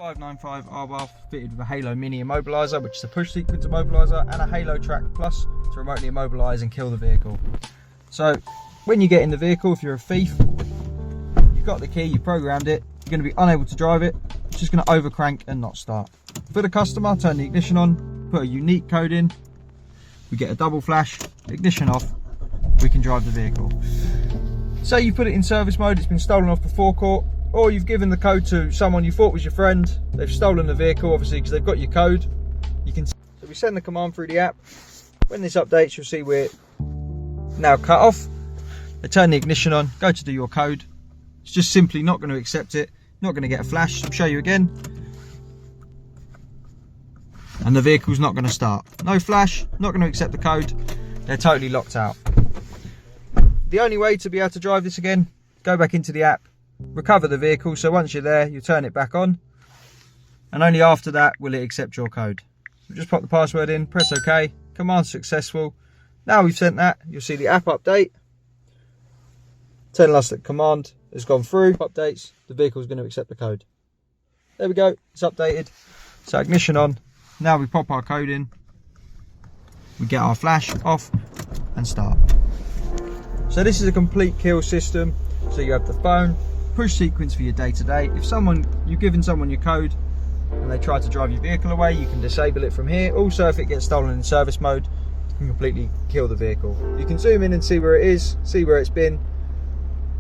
595 Abarth fitted with a Halo Mini Immobiliser, which is a push sequence immobiliser, and a Halo Track Plus to remotely immobilise and kill the vehicle. So when you get in the vehicle, if you're a thief, you've got the key, you programmed it, you're going to be unable to drive it, it's just going to overcrank and not start. For the customer, turn the ignition on, put a unique code in, we get a double flash, ignition off, we can drive the vehicle. Say you put it in service mode, it's been stolen off the forecourt, or you've given the code to someone you thought was your friend, they've stolen the vehicle obviously because they've got your code. So we send the command through the app. When this updates, you'll see we're now cut off. They turn the ignition on, go to do your code. It's just simply not going to accept it, not going to get a flash. I'll show you again. And the vehicle's not going to start. No flash, not going to accept the code. They're totally locked out. The only way to be able to drive this again, go back into the app, recover the vehicle. So once you're there, you turn it back on, and only after that will it accept your code. So just pop the password in, press OK, command successful. Now we've sent that, you'll see the app update telling us that command has gone through. Updates, the vehicle is going to accept the code. There we go, it's updated. So ignition on. Now we pop our code in, we get our flash off and start. So this is a complete kill system. So you have the phone, push sequence for your day-to-day. If you've given someone your code and they try to drive your vehicle away, you can disable it from here. Also, if it gets stolen in service mode, you can completely kill the vehicle. You can zoom in and see where it is, see where it's been.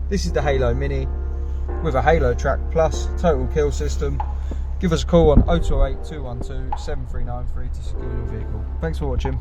This is the Halo Mini with a Halo Track Plus total kill system. Give us a call on 0208 212 7393 to secure your vehicle. Thanks for watching.